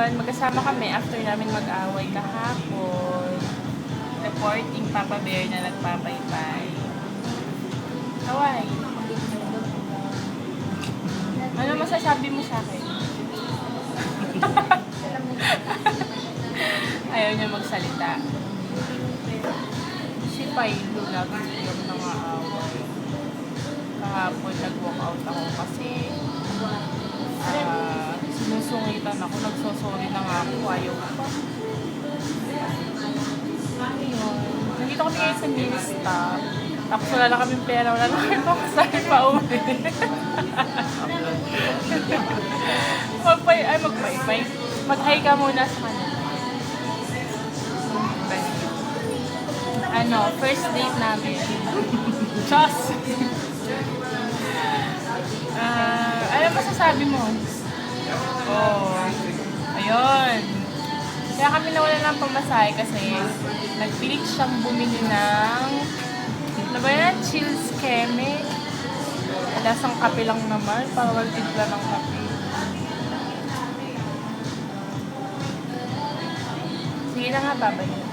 ngayon, magkasama kami after namin mag-away kahapon. Reporting Papa Bear na nagpapaypay. Hawaii. Ano masasabi mo sa akin? Ayaw niya magsalita. Si Pailo lagi yung nangaaway. Kahapon nag-walk out ako kasi sinusungitan ako. Nagsosorry na nga ako. Ayaw ko pa. Ayun. Nandito kami ngayon sa mini-stop. Tapos wala na kaming pera. Wala na kami pamasahe pa uwi. Magpay-pay. Mag-hi ka muna sa kanila. First date namin. Chos! Ano masasabi mo? Ayun. Kaya kami nawala ng pamasahe kasi nagpilit siyang bumili ng ano ba yan? Chills Keme. Lasang kape lang naman. Parang timpla ng kape. Sige na nga, babay.